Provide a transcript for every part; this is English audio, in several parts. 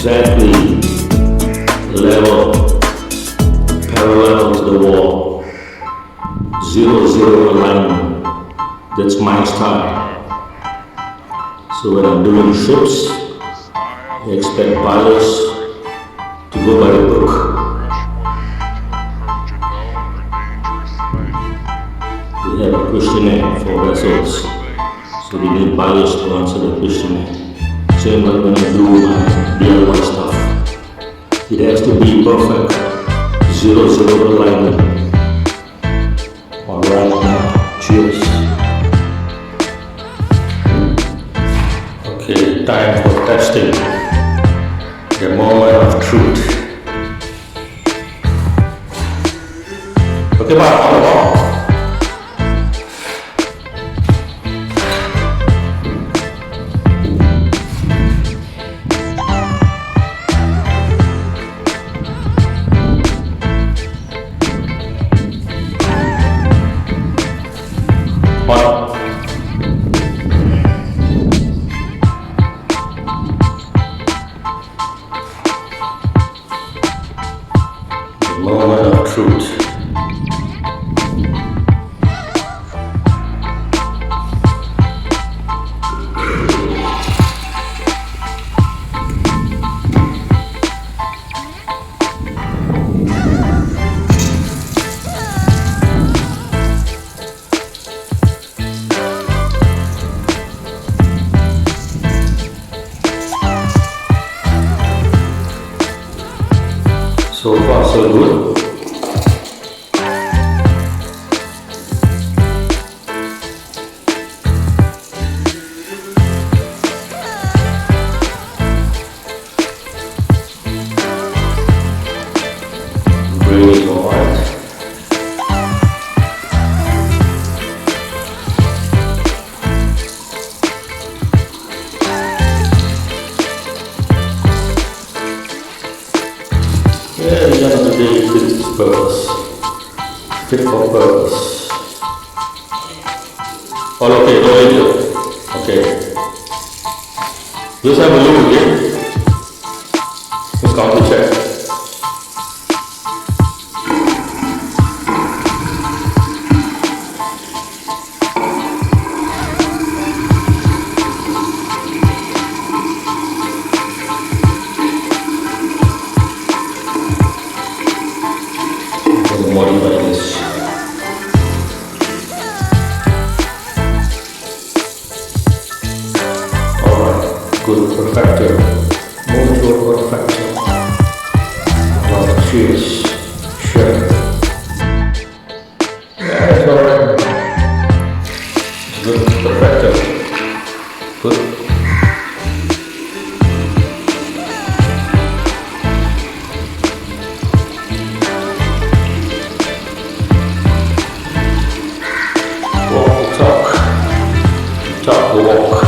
exactly level, parallel to the wall, 0-0 alignment. That's my style. So when I'm doing ships, I expect buyers to go by the book. We have a questionnaire for vessels, so we need buyers to answer the questionnaire. Same like when I do my DIY stuff. It has to be perfect, 0-0 alignment. Alright, now, cheers. Okay, time for testing. The moment of truth. Okay, bye. Moment of truth. So far, so good. Really alright. Yeah, at the end of the day, it fits its purpose. Fit for purpose. All okay, no idea. Okay. Just have a look again. Let's count the check. Modify this. Alright, good, perfecto. Move to a perfecto. Well, cheers. Sure. Yeah, it's alright. It's good, perfecto. Good. Talk the walk.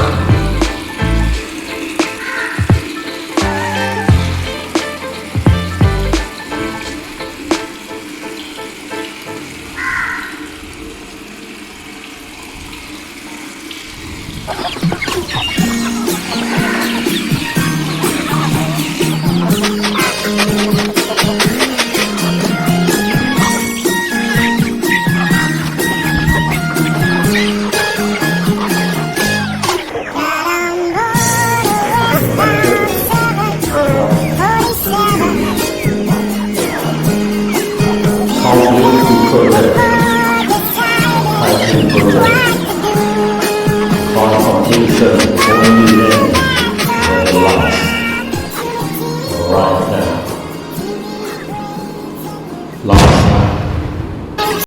On completion.